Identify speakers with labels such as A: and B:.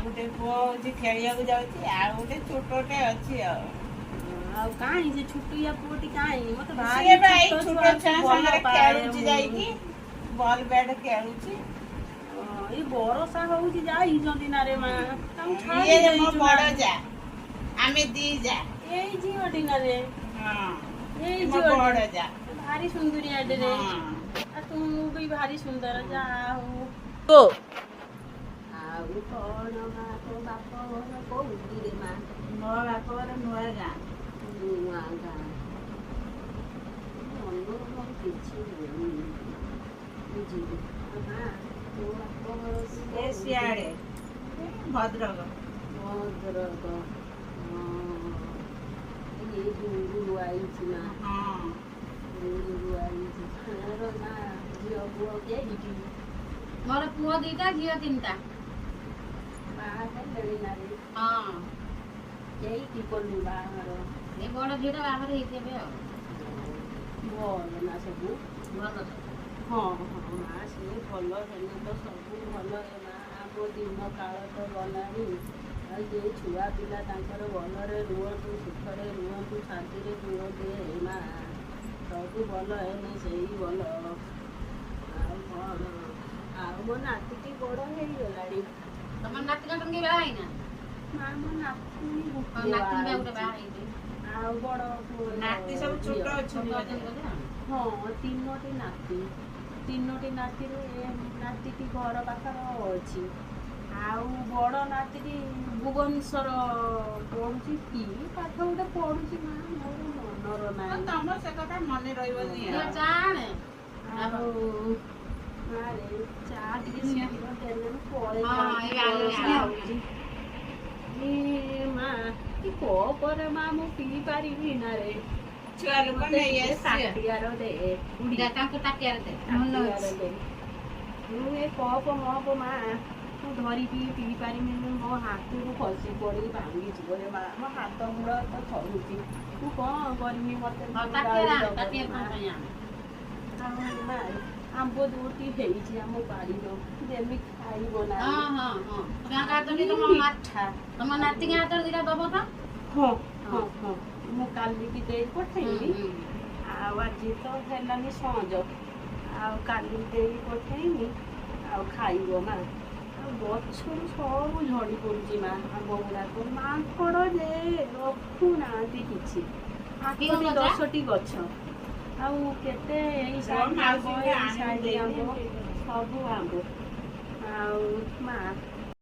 A: ଗୋଟେ ପୁଅ ହଉଛି ଖେଳିବାକୁ ଯାଉଛି, ଆଉ ଗୋଟେ ଛୋଟଟେ ଅଛି ଆଉ।
B: ଆଉ କାହିଁ ସେ ଛୋଟିଆ ପୁଅଟି କାହିଁ ମତେ
A: ସିଏ ବା ଏଇ ଛୋଟ ଛୁଆ ସାଙ୍ଗରେ ଖେଳୁଛି ଯାଇକି ବଲ୍ ବ୍ୟାଟ୍ ଖେଳୁଛି।
B: ଏଇ ବର୍ଷା ହଉଛି ଯାଇଛନ୍ତି ନା ରେ ମା ତାଙ୍କୁ ଛାଡି
A: ଇଏ ମୋ
B: ଦେଇଛୁ
A: ବଡ
B: ନା
A: ଯା, ଆମେ ଦି ଯା।
B: ଏଇ ଝିଅଟି ନା ରେ
A: ହଁ
B: ଏଇ
A: ମୋ
B: ଝିଅଟି
A: ବଡ ଯା।
B: ଭାରି ସୁନ୍ଦରିଆଟେ ରେ
A: ହଁ
B: ଆଉ ତୁ ବି ଭାରି ସୁନ୍ଦର ଯା ହଉ। ଆଉ କଣ ମା ତୋ ବାପ ଘର କୋଉଠି ରେ ମା?
A: ମୋ ବାପ ଘର ନୂଆ ଗାଁ।
B: ନୂଆ ଗାଁ ମନକୁ ମୋର କିଛି ହଉନି ବୁଝିଲି। ମା ତୋ ବାପ ଘର
A: ଏ ସିଆଡେ ଭଦ୍ରକ।
B: ଭଦ୍ରକ ଏଇ ଗୁରୁ ଆଇଛି ମା
A: ହଁ
B: ଗୁରୁ ଆଇଛି। ମୋର ମା ଝିଅ ପୁଅ କେହିଟି?
C: ମୋର ପୁଅ 2ଟା ଝିଅ 3ଟା।
B: ବାହା ହେଲେଣି ନା ରେ?
C: ହଁ
B: କେହିଟି କଲୁ ବାହାଘର?
C: ଏ ବଡ଼ ଝିଅଟା ବାହାଘର ହେଇଛି ଏବେ ଆଉ।
B: ଭଲ ନା ସବୁ?
C: ଭଲ।
B: ହଁ ହଁ ମା ସିଏ ଭଲ ହେଲେ ତ ସବୁ ଭଲ ହେ ମା। ଆମ ଦିନ କାଳ ତ ଗଲାଣି ଆଉ ଯେ ଛୁଆ ପିଲା ତାଙ୍କର ଭଲରେ ରୁହନ୍ତୁ, ସୁଖରେ ରୁହନ୍ତୁ, ଶାନ୍ତିରେ ରୁହନ୍ତୁ ହେ ମା। ସବୁ ଭଲ ହେଲେ ସେଇ ଭଲ। ଆଉ କଣ ଆଉ ମୋ ନାତିଟି ବଡ଼ ହେଇଗଲାଣି।
C: ତମର ନାତି ନାତୁଣୀ କେହି ବାହା ହେଇନାହାନ୍ତି?
B: ମା ମୋ ନାତୁଣୀ
C: ନାତୁଣୀ ବା ଗୋଟେ ବାହା ହେଇଛି।
B: ଆଉ ବଡ଼ ପୁଅ
A: ନାତି ସବୁ ଛୋଟ ଅଛନ୍ତି ବୋଧେ?
B: ହଁ 3ଟି ନାତି। 3ଟି ନାତିରୁ ଏ ନାତିଟି ଘର ପାଖର ଅଛି। ଆଉ ବଡ଼ ନାତିଟି ଭୁବନେଶ୍ୱର ପଢ଼ୁଛି କି ପାଠ ଗୋଟେ ପଢ଼ୁଛି ମା ମୋର ମନର ନାହିଁ।
A: ତମର ସେ କଥା ମନେ ରହିବନି ଆଉ।
C: ଚା ଆଣେ।
B: ଆଉ ମାରେ ଚା ଟିକେ ଶୀଘ୍ର ଦେଲେ ମୁଁ ପଳେଇ
C: ହଁ,
B: ଯାଆନ୍ତି।
C: ଏଇ ଆଣିଲି,
B: ବର୍ଷା
C: ଆଣିଲି।
B: ହଉଛି। ଏ ମା କି କପରେ ମା ମୁଁ ପିଇ ପାରିବି ନା ରେ?
A: ଛୁଆ ଲୋକ
B: ମତେ
A: ନେଇ
B: ଟିକେ
A: ଆସିଛି।
B: ତାଟିଆର ଦେ ବୁଢ଼ୀ
C: ତାଙ୍କୁ ତାଟିଆରେ ଦେ।
B: ତାଟିଆର ଦେ। ମୁଁ ଏ କପ ମପ ମା ମୁଁ ଧରିକି ପିଇ ପାରିବିନି। ମୋ ହାତରୁ ଖସି ପଡ଼ି ଭାଙ୍ଗିଯିବ ରେ ମା। ମୋ ହାତ ମୁଣ୍ଡ ତ ଥରୁଛି। ମୁଁ କ'ଣ କରିବି ମତେ
C: ହଁ,
B: ଗାଳି
C: ତାଟିଆରେ ଆଣେ।
B: ଦବ
C: ତାଟିଆରେ
B: ମା।
C: କ'ଣ ପାଇଁ ଆଣେ?
B: ଆଉ ମା ଆମ୍ବ 2ଟି ହେଇଛି ଆମ ବାଡ଼ିର ଦେମି ଖାଇବ ନା?
C: ହଁ ହଁ ହଁ। ଗାଁ ହାତରେ ତମ
B: ମିଠା।
C: ନାତିଙ୍କ ହାତରେ 2ଟା ଦବ ତ?
B: ହଁ ହଁ ହଁ ମୁଁ କାଲିକି ଦେଇ ପଠେଇବି।
C: ହୁଁ।
B: ଆଉ ଆଜି ତ ହେଲାନି ସଞ୍ଜ, ଆଉ କାଲି ଦେଇ ପଠେଇବି ଆଉ ଖାଇବ ମା। ଆଉ ଗଛରୁ ସବୁ ଝଡ଼ି ପଡ଼ୁଛି ମା ଆମ୍ବ ଗୁଡ଼ାକ। ମାଙ୍କଡ଼ ଯେ ରଖୁନାହାନ୍ତି କିଛି। 8ଟି 10ଟି ଗଛ ଆଉ କେତେ ଏଇ ସାଇଡ୍ ଆମ୍ବ, ଏଇ ସାଇଡ୍ ଆମ୍ବ, ସବୁ ଆମ୍ବ। ଆଉ ମା